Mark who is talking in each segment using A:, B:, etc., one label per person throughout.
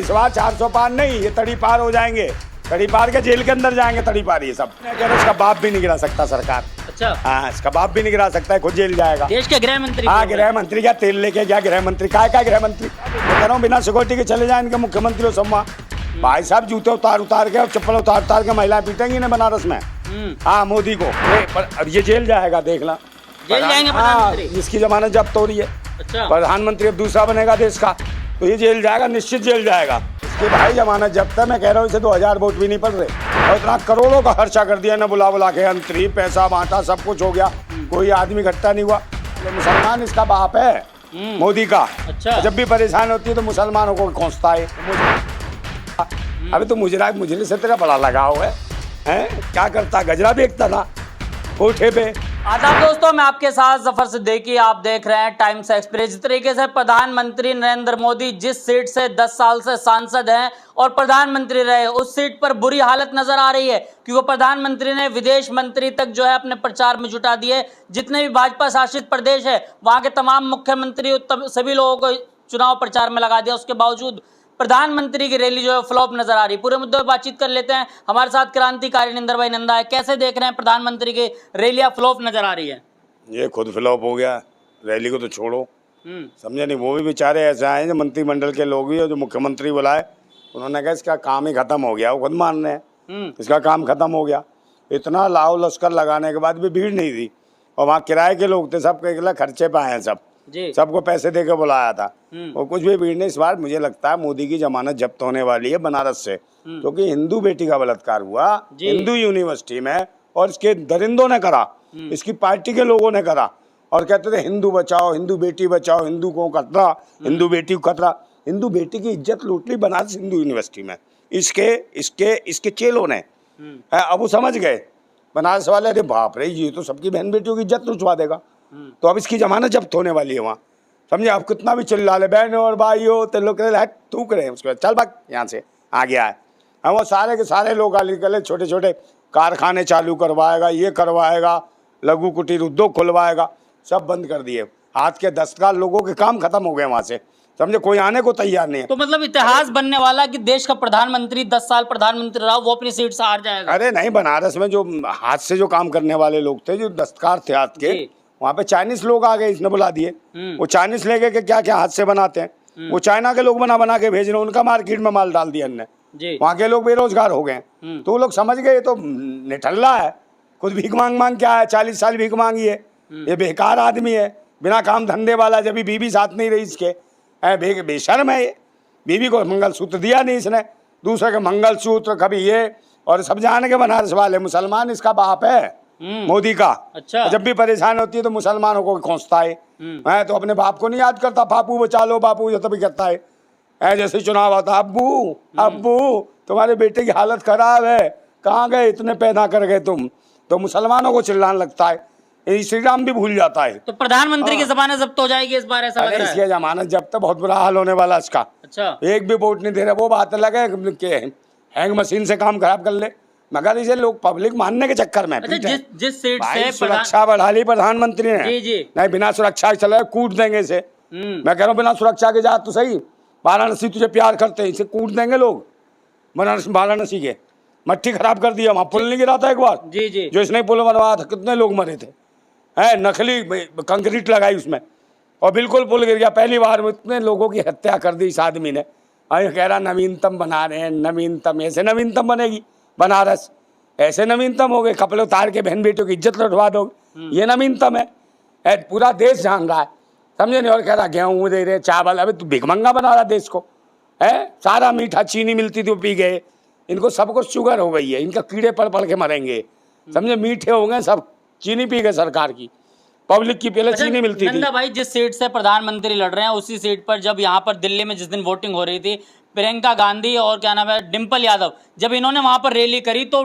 A: इस बार 400 पार नहीं, ये तड़ी पार हो जाएंगे, तड़ी पार के जेल के अंदर जाएंगे, तड़ी पार ये सब। मैं कह रहा हूं इसका बाप भी नहीं गिरा सकता सरकार।
B: अच्छा,
A: हाँ, इसका बाप भी नहीं गिरा सकता है, खुद जेल जाएगा।
B: देश के गृह मंत्री।
A: हाँ, गृह मंत्री क्या तेल लेके गया गृह मंत्री, काय गृह मंत्री। मैं कह रहा हूँ बिना सिक्योरिटी के चले जाए इनके मुख्यमंत्री हो सब। भाई साहब जूते उतार के और चप्पल उतार के महिलाएं पीटेंगी ना बनारस में। हाँ, मोदी को। अब ये जेल जाएगा, देखना
B: जेल जाएंगे प्रधानमंत्री।
A: इसकी जमानत जब्त हो रही है।
B: अच्छा,
A: प्रधानमंत्री अब दूसरा बनेगा देश का, तो ये जेल जाएगा, निश्चित जेल जाएगा। इसके भाई जमानत जब्त है। मैं कह रहा हूँ इसे 2000 वोट भी नहीं पड़ रहे, और इतना करोड़ों का खर्चा कर दिया ना, बुला के अंतरी पैसा बांटा, सब कुछ हो गया, कोई आदमी इकट्ठा नहीं हुआ। तो मुसलमान इसका बाप है मोदी का।
B: अच्छा,
A: जब भी परेशान होती है तो मुसलमानों को खोजता है। अभी तो मुजरे से तेरा बड़ा लगाव है, क्या करता, गजरा बेचता था कोठे पे।
B: आदाब दोस्तों, मैं आपके साथ जफर सिद्दीकी, आप देख रहे हैं टाइम्स एक्सप्रेस। जिस तरीके से प्रधानमंत्री नरेंद्र मोदी जिस सीट से 10 साल से सांसद हैं और प्रधानमंत्री रहे, उस सीट पर बुरी हालत नजर आ रही है, क्योंकि प्रधानमंत्री ने विदेश मंत्री तक जो है अपने प्रचार में जुटा दिए। जितने भी भाजपा शासित प्रदेश है वहां के तमाम मुख्यमंत्री सभी लोगों को चुनाव प्रचार में लगा दिया। उसके बावजूद प्रधानमंत्री की रैली जो है फ्लॉप नजर आ रही है। पूरे मुद्दे पर बातचीत कर लेते हैं। हमारे साथ क्रांतिकारी निंदर भाई नंदा है। कैसे देख रहे हैं प्रधानमंत्री की रैलियां फ्लॉप नजर आ रही है?
A: ये खुद फ्लॉप हो गया, रैली को तो छोड़ो, समझे नहीं। वो भी बेचारे ऐसे आए जो मंत्रिमंडल के लोग भी, और जो मुख्यमंत्री बुलाए उन्होंने कहा इसका काम ही खत्म हो गया। वो खुद मान रहे हैं इसका काम खत्म हो गया। इतना लाव लश्कर लगाने के बाद भी भीड़ नहीं थी, और वहाँ किराए के लोग थे, सब के खर्चे पे आए हैं, सबको पैसे दे के बुलाया था, और कुछ भी भीड़ नहीं। इस बार मुझे लगता है मोदी की जमानत जब्त होने वाली है बनारस से, क्योंकि हिंदू बेटी का बलात्कार हुआ हिंदू यूनिवर्सिटी में, और इसके दरिंदों ने करा, इसकी पार्टी के लोगों ने करा, और कहते थे हिंदू बचाओ, हिंदू बेटी बचाओ, हिंदू को खतरा, हिंदू बेटी को खतरा। हिंदू बेटी की इज्जत लूट ली बनारस हिंदू यूनिवर्सिटी में इसके चेलों ने। अब वो समझ गए बनारस वाले, अरे बाप रे, ये तो सबकी बहन बेटियों की इज्जत लुटवा देगा, तो अब इसकी जमानत जब्त होने वाली है वहाँ। समझे, आप कितना भी चिल्ला ले बहनों और भाइयों, तो लोग थूक रहे हैं उसके बाद, चल भाग यहाँ से, आ गया है। हम वो सारे के सारे लोग निकले, छोटे छोटे कारखाने चालू करवाएगा, ये करवाएगा, लघु कुटीर उद्योग खुलवाएगा, सब बंद कर दिए। आज के 10 लोगों के काम खत्म हो गए वहाँ से, समझे, कोई आने को तैयार नहीं है।
B: तो मतलब इतिहास बनने वाला कि देश का प्रधानमंत्री 10 साल प्रधानमंत्री रहा, वो अपनी सीट से हार जाएगा।
A: अरे नहीं, बनारस में जो हाथ से जो काम करने वाले लोग थे, जो दस्तकार थे हाथ के, वहाँ पे चाइनीज लोग आ गए, इसने बुला दिए। वो चाइनीज ले गए कि क्या क्या हाथ से बनाते हैं, वो चाइना के लोग बना के भेज रहे हैं, उनका मार्केट में माल डाल दिया इनने। वहाँ के लोग बेरोजगार हो गए, तो वो लोग समझ गए तो निठल्ला है, खुद भीख मांग क्या है, 40 साल भीख मांगी है, ये बेकार आदमी है, बिना काम धंधे वाला। जब बीवी साथ नहीं रही इसके, बेशर्म है ये। बीवी को मंगलसूत्र दिया नहीं इसने, दूसरे के मंगलसूत्र कभी ये, और सब जाने के बनारस वाले मुसलमान इसका बाप है मोदी का।
B: अच्छा,
A: जब भी परेशान होती है तो मुसलमानों को खोजता है। मैं तो अपने बाप को नहीं याद करता, बापू बचा लो बापू, जो तभी कहता है। जैसे चुनाव आता, अब्बू तुम्हारे बेटे की हालत खराब है, कहाँ गए, इतने पैदा कर गए तुम, तो मुसलमानों को चिल्लाने लगता है। श्री राम भी भूल जाता है।
B: तो प्रधानमंत्री की जमानत जब्त हो जाएगी इस बार, ऐसा लग रहा है?
A: इसकी जमानत जब्त, बहुत बुरा हाल होने वाला इसका।
B: अच्छा,
A: एक भी वोट नहीं दे रहा। वो बात अलग है कि हैंग मशीन से काम खराब कर ले, मगर इसे लोग पब्लिक मानने के चक्कर में।
B: अच्छा, जिस सीट से
A: सुरक्षा बढ़ा ली प्रधानमंत्री ने।
B: जी।
A: नहीं, बिना सुरक्षा के चले, कूट देंगे इसे। मैं कह रहा हूँ बिना सुरक्षा के जा तो सही, वाराणसी तुझे प्यार करते हैं, इसे कूट देंगे लोग। वाराणसी के मट्टी खराब कर दिया, वहाँ पुल नहीं गिरा था एक बार,
B: जी,
A: जो इसने पुल बनवाया था, कितने लोग मरे थे। नकली कंक्रीट लगाई उसमें, और बिल्कुल पुल गिर गया। पहली बार में इतने लोगों की हत्या कर दी इस आदमी ने। कह रहा नवीनतम बना रहे हैं, नवीनतम, ऐसे नवीनतम बनेगी बनारस, ऐसे नवीनतम हो गए, कपड़े उतार के बहन बेटियों की इज्जत लुटवा दोगे, ये नवीनतम है। पूरा देश जान रहा है, समझे नहीं। और कह रहा गेहूँ दे रहे, चावल, अबे तू भिखमंगा बना रहा देश को, सारा मीठा चीनी मिलती थी वो पी गए, इनको सब कुछ शुगर हो गई है, इनका कीड़े पड़ के मरेंगे, समझे। मीठे हो गए सब, चीनी पी गए सरकार की, पब्लिक की पहले चीनी मिलती थी।
B: नंदा भाई, जिस सीट से प्रधानमंत्री लड़ रहे हैं उसी सीट पर जब यहाँ पर दिल्ली में जिस दिन वोटिंग हो रही थी, प्रियंका गांधी और क्या नाम है डिम्पल यादव, जब इन्होंने वहां पर रैली करी, तो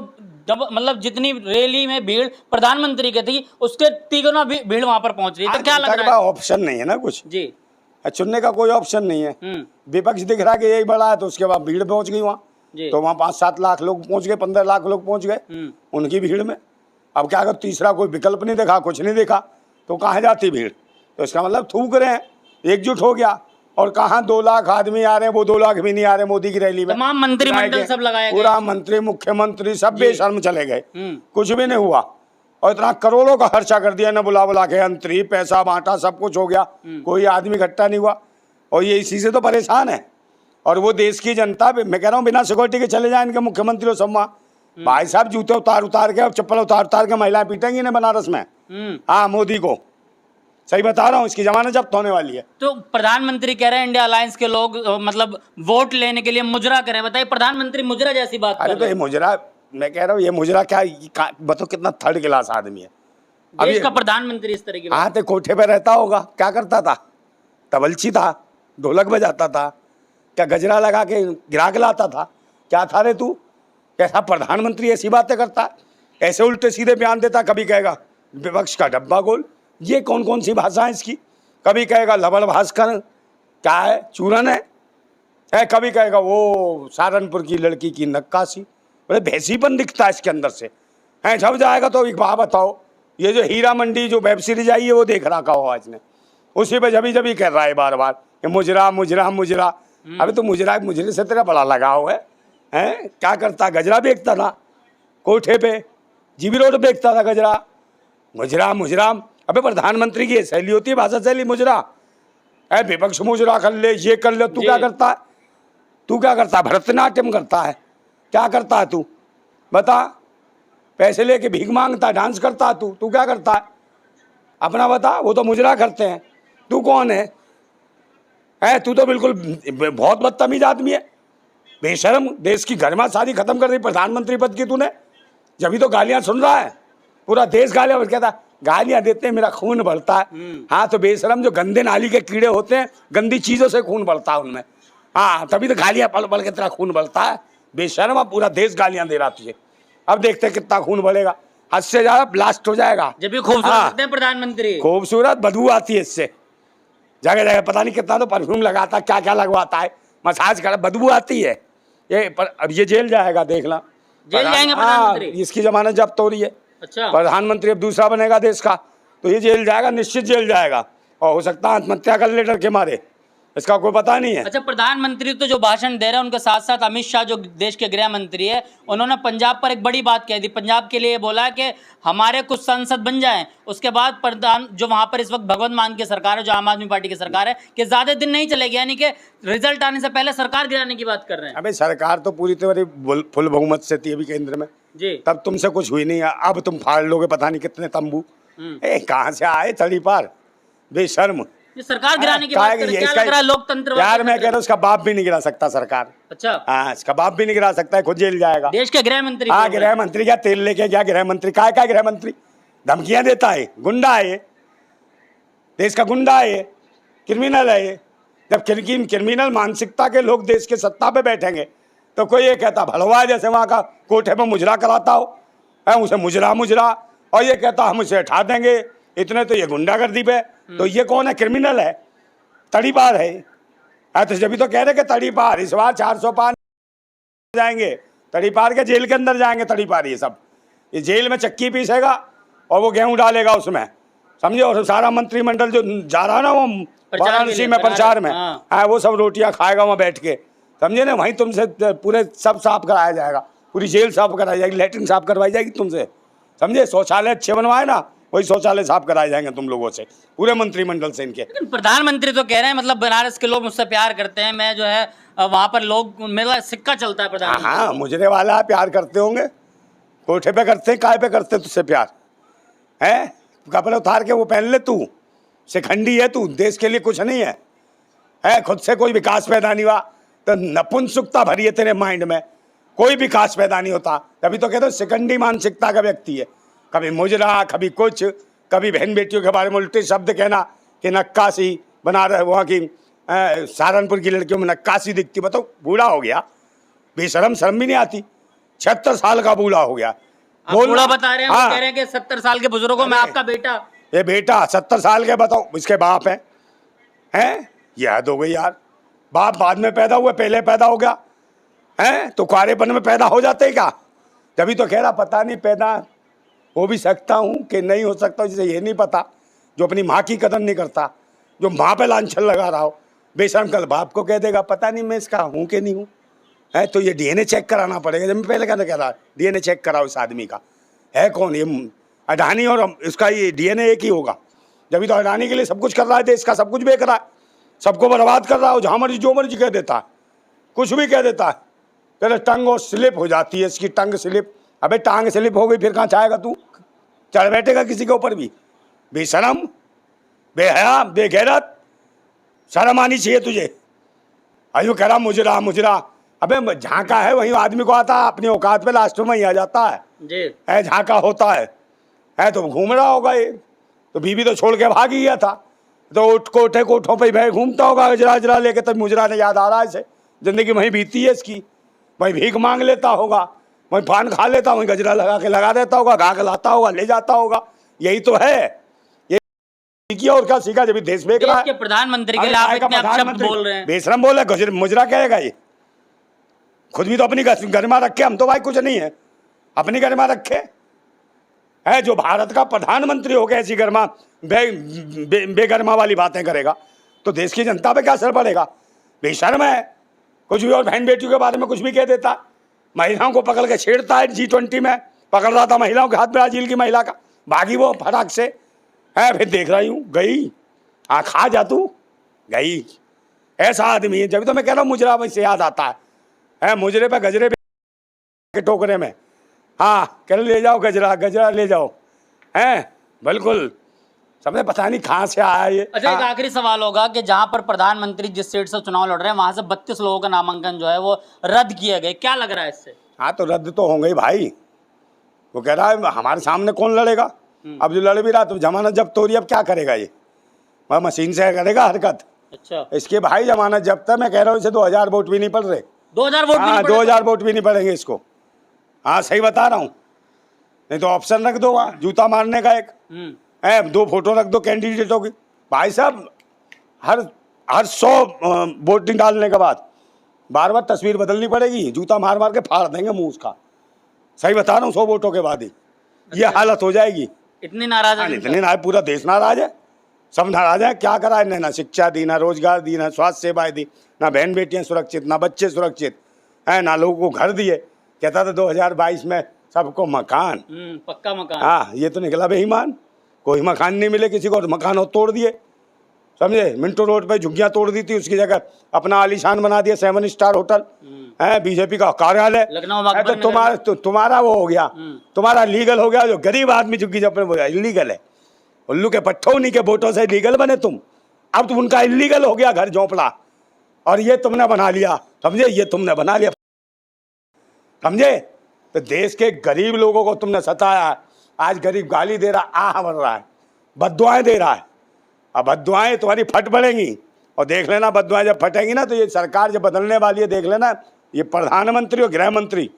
B: मतलब जितनी रैली में भीड़ प्रधानमंत्री की थी, उसके तिगुना भीड़ वहां पर पहुंच रही है। तो क्या लग रहा है?
A: ऑप्शन नहीं है ना कुछ
B: जी,
A: चुनने का कोई ऑप्शन नहीं है। विपक्ष दिख रहा है कि यही बड़ा है, तो उसके बाद भीड़ पहुंच गई वहाँ, तो वहाँ 5-7 लाख लोग पहुंच गए, 15 लाख लोग पहुंच गए उनकी भीड़ में। अब क्या, अगर तीसरा कोई विकल्प नहीं देखा, कुछ नहीं देखा, तो कहाँ जाती भीड़? तो इसका मतलब थूक रहे हैं, एकजुट हो गया, और कहाँ 2 लाख आदमी आ रहे हैं, वो 2 लाख भी नहीं आ रहे मोदी की रैली में।
B: तमाम मंत्रिमंडल सब लगाया गया,
A: पूरा मंत्री मुख्यमंत्री सब बेशर्म चले गए,
B: हम्म।
A: कुछ भी नहीं हुआ। और इतना करोड़ों का खर्चा कर दिया ना, बुला बुला के अंतरी पैसा बांटा, सब कुछ हो गया, कोई आदमी इकट्ठा नहीं हुआ। और ये इसी से तो परेशान है। और वो देश की जनता, मैं कह रहा हूँ बिना सिक्योरिटी के चले जाए इनके मुख्यमंत्री और सब वहाँ। भाई साहब जूते उतार उतार के और चप्पल उतार उतार के महिलाएं पीटेंगी ना बनारस में। हाँ मोदी को सही बता रहा हूँ, इसकी जमानत जब्त होने वाली है।
B: तो प्रधानमंत्री कह रहे हैं इंडिया अलायंस के लोग मतलब वोट लेने के लिए मुजरा करें। बताइए, प्रधानमंत्री मुजरा जैसी बात कर
A: अरे तो ये मुजरा, मैं कह रहा हूँ ये मुजरा क्या, बताओ कितना थर्ड क्लास आदमी है।
B: देश का प्रधानमंत्री इस तरह की
A: हाँ तो कोठे पे रहता होगा, क्या करता था, तबलची था, ढोलक बजाता था, क्या गजरा लगा के गिराक लाता था, क्या था रे तू? कैसा प्रधानमंत्री ऐसी बातें करता, ऐसे उल्टे सीधे बयान देता। कभी कहेगा विपक्ष का डब्बा गोल, ये कौन कौन सी भाषा है इसकी। कभी कहेगा लबड़ भास्कर, क्या है चूरन है। कभी कहेगा वो सहारनपुर की लड़की की नक्काशी। बड़े भैंसीपन दिखता है इसके अंदर से है। जब जाएगा तो एक बात बताओ, ये जो हीरा मंडी जो वेब सीरीज आई है वो देख रखा हो आज ने, उसी पे जभी जभी कह रहा है बार बार कि मुजरा मुजरा मुजरा। अबे तो मुजरा मुजरे से तेरा बड़ा लगाव है। क्या करता, गजरा बेचता था कोठे पे, जीबी रोड बेचता था गजरा। मुजरा मुजरा, अबे प्रधानमंत्री की शैली होती है, भाषा शैली मुजरा। विपक्ष मुजरा कर ले, ये कर ले। तू क्या करता है? तू क्या करता है? भरतनाट्यम करता है, क्या करता है तू बता? पैसे लेके भीख मांगता है, डांस करता है तू क्या करता है अपना बता? वो तो मुजरा करते हैं। तू कौन है? तू तो बिल्कुल बहुत बदतमीज आदमी है, बेशर्म। देश की गरिमा सारी खत्म कर दी प्रधानमंत्री पद की तूने। जब तो गालियां सुन रहा है, पूरा देश गालियां कहता, गालियां देते हैं मेरा खून बढ़ता है। हाँ तो बेशरम, जो गंदे नाली के कीड़े होते हैं, गंदी चीजों से खून बढ़ता है उनमें। हाँ तभी तो गालियां पल पल के तेरा खून बढ़ता है बेशर्म। अब पूरा देश गालियां दे रहा तुझे, अब देखते कितना खून बढ़ेगा। हद से ज्यादा ब्लास्ट हो जाएगा।
B: जब भी खूबसूरत लगते हैं प्रधानमंत्री,
A: खूबसूरत, बदबू आती है इससे जगह जगह, पता नहीं कितना तो परफ्यूम लगाता, क्या क्या लगवाता है, मसाज कर, बदबू आती है ये। पर अब ये जेल जाएगा, देखना
B: जेल जाएंगे प्रधानमंत्री।
A: इसकी जमानत जब्त हो रही है।
B: अच्छा,
A: प्रधानमंत्री अब दूसरा बनेगा देश का, तो ये जेल जाएगा, निश्चित जेल जाएगा। और हो सकता है आत्महत्या कर ले डर के मारे, इसका कोई पता नहीं है।
B: अच्छा, प्रधानमंत्री तो जो भाषण दे रहे हैं, उनके साथ साथ अमित शाह जो देश के गृह मंत्री है, उन्होंने पंजाब पर एक बड़ी बात कह दी। पंजाब के लिए बोला कि हमारे कुछ सांसद बन जाएं। उसके बाद प्रधान जो वहां पर इस वक्त भगवंत मान की सरकार है, जो आम आदमी पार्टी की सरकार है, कि ज्यादा दिन नहीं चलेगी, यानी कि रिजल्ट आने से पहले सरकार गिराने की बात कर रहे हैं।
A: अबे सरकार तो पूरी तरह फुल बहुमत से थी अभी केंद्र में
B: जी,
A: तब तुमसे कुछ हुई नहीं है। अब तुम फाड़ लोगे पता नहीं कितने तंबू। कहाँ से आए तड़ी पार, बेशर्म।
B: ये सरकार गिराने की बात कर रहे हैं। क्या लग रहा है लोकतंत्र?
A: यार मैं कह रहा हूँ उसका बाप भी नहीं गिरा सकता सरकार।
B: अच्छा,
A: हाँ इसका बाप भी नहीं गिरा सकता है, खुद जेल जाएगा।
B: देश के गृह मंत्री?
A: हाँ गृह मंत्री क्या, तेल लेके क्या गृह मंत्री? क्या गृह मंत्री धमकियां देता है, गुंडा है ये, देश का गुंडा है ये, क्रिमिनल है ये। जब क्रिमिनल मानसिकता के लोग देश के सत्ता पे बैठेंगे तो कोई ये कहता भड़वा, जैसे वहाँ का कोठे पे मुजरा कराता हो, उसे मुजरा मुजरा, और ये कहता हम उसे हटा देंगे, इतने तो ये गुंडागर्दी पे। तो ये कौन है? क्रिमिनल है, तड़ी पार है। तो जब भी तो कह रहे कि तड़ी पार, इस बार 400 पार जाएंगे, तड़ी पार के जेल के अंदर जाएंगे। तड़ी पार ये सब, ये जेल में चक्की पीसेगा और वो गेहूं डालेगा उसमें, समझे। और सारा मंत्रिमंडल जो जा रहा है ना वो वाराणसी में प्रचार में, वो सब रोटियां खाएगा वहाँ बैठ के, समझे ना। वहीं तुमसे पूरे सब साफ कराया जाएगा, पूरी जेल साफ कराई जाएगी, लैट्रिन साफ करवाई जाएगी तुमसे, समझे। शौचालय अच्छे बनवाए ना, वही शौचालय साफ कराए जाएंगे तुम लोगों से, पूरे मंत्रिमंडल से इनके।
B: लेकिन प्रधानमंत्री तो कह रहे हैं मतलब बनारस के लोग मुझसे प्यार करते हैं, मैं जो है वहां पर लोग, मेरा सिक्का चलता है प्रधानमंत्री।
A: हाँ मुजरे वाला प्यार करते होंगे, कोठे पे करते हैं, काय पे करते हैं तुझसे प्यार है? कपड़े उतार के वो पहन ले, तू शिखंडी है, तू देश के लिए कुछ नहीं है। खुद से कोई विकास पैदा नहीं हुआ तो नपुंसकता भरी है तेरे माइंड में, कोई विकास पैदा नहीं होता। तभी तो कहते हो शिखंडी मानसिकता का व्यक्ति है, कभी मुजरा, कभी कुछ, कभी बहन बेटियों के बारे में उल्टे शब्द कहना कि नक्काशी बना रहे, वहाँ की सहारनपुर की लड़कियों में नक्काशी दिखती। बताओ, बूढ़ा हो गया, बेशरम, शर्म भी नहीं आती, 76 साल का बूढ़ा हो गया।
B: बूढ़ा बता रहे हैं, वो कह रहे हैं कि 70 साल के बुजुर्गों में आपका बेटा,
A: ये बेटा 70 साल के, बताओ इसके बाप हैं? याद हो गई यार, बाप बाद में पैदा हुए, पहले पैदा हो गया है तो कुआरेपन में पैदा हो जाते क्या? तभी तो कह रहा पता नहीं पैदा हो भी सकता हूँ कि नहीं हो सकता, जिसे ये नहीं पता, जो अपनी माँ की कदर नहीं करता, जो माँ पे लांछन लगा रहा हो, बेशरम कल बाप को कह देगा पता नहीं मैं इसका हूँ कि नहीं हूँ, है तो ये डीएनए चेक कराना पड़ेगा। जब मैं पहले कहना कह रहा डीएनए चेक कराओ इस आदमी का, है कौन ये अडानी और इसका ये डीएनए एक ही होगा। जब तो अडानी के लिए सब कुछ कर रहा है, देश का सब कुछ बेच रहा है, सबको बर्बाद कर रहा है, जहाँ मर्जी जो मर्जी कह देता है, कुछ भी कह देता है। पहले टंग और स्लिप हो जाती है इसकी, टंग स्लिप। अबे टांग स्लिप हो गई फिर कहाँ चाहेगा तू, चढ़ बैठेगा किसी के ऊपर भी। बेशरम, बेहया, बेगैरत, शर्म आनी चाहिए तुझे। अयो कह रहा मुजरा मुजरा, अबे झांका है वही आदमी को आता है, अपनी औकात पे लास्ट में ही आ जाता है
B: जी।
A: है झांका होता है तो घूम रहा होगा ये। तो बीवी तो छोड़ के भाग ही गया था, तो कोठे कोठों पे भाई घूमता होगा गजरा गजरा लेके। तब मुजरा ने याद आ रहा है इसे, जिंदगी वहीं बीती है इसकी, वहीं भीख मांग लेता होगा, वहीं पान खा लेता, वहीं गजरा लगा के लगा देता होगा, गा के लाता होगा, ले जाता होगा। यही तो है ये किया और क्या सीखा जब देश बेच रहा है।
B: प्रधानमंत्री के लिए आप इतने अपशब्द बोल रहे हैं।
A: बेशरम बोल है, मुजरा कहेगा ये। खुद भी तो अपनी गरिमा रखे, हम तो भाई कुछ नहीं है, अपनी गरिमा रखे है। जो भारत का प्रधानमंत्री हो गया ऐसी गरिमा बेगरिमा वाली बातें करेगा तो देश की जनता पे क्या असर पड़ेगा। बेशर्म है, कुछ भी और बहन बेटियों के बारे में कुछ भी कह देता। महिलाओं को पकड़ के छेड़ता है, G20 में पकड़ रहा था महिलाओं के हाथ, ब्राजील की महिला का, भागी वो फटाक से है। फिर देख रही हूँ गई, हाँ खा जा तू, गई। ऐसा आदमी है। जब तो मैं कह रहा हूँ मुजरा से याद आता है मुजरे पे गजरे पे टोकरे में, हाँ कह ले जाओ गजरा गजरा ले जाओ, हैं बिल्कुल। सबने पता नहीं कहाँ से आया ये।
B: अच्छा, एक आखिरी सवाल होगा कि जहां पर प्रधानमंत्री जिस सीट से चुनाव लड़ रहे हैं वहां से 32 लोगों का नामांकन जो है वो रद्द किए गए, क्या लग रहा है इससे?
A: हाँ तो रद्द तो होंगे ही भाई। वो कह रहा है हमारे सामने कौन लड़ेगा, अब जो लड़ भी रहा तो जमानत जब्त हो रही, अब क्या करेगा ये, वह मशीन से करेगा हरकत।
B: अच्छा,
A: इसके भाई जमानत जब्त है। मैं कह रहा हूँ इसे 2000 वोट भी नहीं पड़ रहे,
B: 2000 वोट भी नहीं पड़े?
A: 2000 वोट भी नहीं पड़ेंगे इसको। हाँ सही बता रहा हूँ, नहीं तो ऑप्शन रख दो वहाँ जूता मारने का एक, 2 फोटो रख दो कैंडिडेटों की। भाई साहब हर 100 वोटिंग डालने के बाद बार बार तस्वीर बदलनी पड़ेगी, जूता मार मार के फाड़ देंगे मुंह उसका। सही बता रहा हूँ, 100 वोटों के बाद ही ये हालत हो जाएगी।
B: इतनी नाराज है?
A: इतनी नाराज, पूरा देश नाराज है, सब नाराज है। क्या करा है, ना शिक्षा दी, ना रोजगार दी, ना स्वास्थ्य सेवाएं दी, ना बहन बेटियां सुरक्षित, ना बच्चे सुरक्षित है, ना लोगों को घर दिए। कहता था 2022 में सबको मकान,
B: पक्का मकान।
A: हाँ ये तो निकला बेईमान, कोई मकान नहीं मिले किसी को, मकान और तोड़ दिए, समझे। मिंटो रोड पे झुग्गियां तोड़ दी थी, उसकी जगह अपना आलीशान बना दिया 7 स्टार होटल है, बीजेपी का कार्यालय।
B: लखनऊ
A: तो तुम्हारा वो हो गया, तुम्हारा लीगल हो गया। जो गरीब आदमी झुग्गी जब इलीगल है, उल्लू के पट्टो उन्हीं के वोटों से लीगल बने तुम, अब तुम उनका इलीगल हो गया घर झोंपड़ा, और ये तुमने बना लिया, समझे, ये तुमने बना लिया, समझे। तो देश के गरीब लोगों को तुमने सताया। आज गरीब गाली दे रहा, आह भर रहा है, बद्दुआएं दे रहा है। अब बद्दुआएं तुम्हारी फट पड़ेंगी, और देख लेना बद्दुआएं जब फटेंगी ना तो ये सरकार जब बदलने वाली है, देख लेना ये प्रधानमंत्री और गृह मंत्री,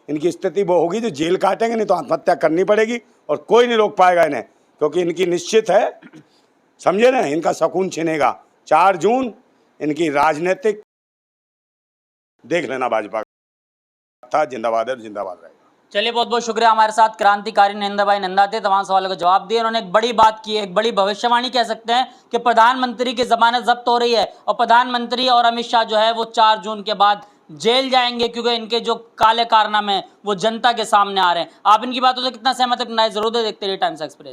A: इनकी स्थिति वो होगी जो जेल काटेंगे, नहीं तो आत्महत्या करनी पड़ेगी, और कोई नहीं रोक पाएगा इन्हें, क्योंकि इनकी निश्चित है, समझे ना, इनका सुकून छिनेगा। 4 जून इनकी राजनीतिक, देख लेना भाजपा था, जिंदाबाद है, जिंदाबाद रहेगा।
B: चलिए, बहुत बहुत शुक्रिया। हमारे साथ क्रांतिकारी नरेंद्र भाई नंदा थे, तमाम सवालों का जवाब दिए। उन्होंने एक बड़ी बात की, एक बड़ी भविष्यवाणी कह सकते हैं कि प्रधानमंत्री की जमानत जब्त हो रही है, और प्रधानमंत्री और अमित शाह जो है वो 4 जून के बाद जेल जाएंगे, क्योंकि इनके जो काले कारनामे वो जनता के सामने आ रहे हैं। आप इनकी बातों से कितना सहमत है, जरूर देखते रहिए टाइम्स एक्सप्रेस।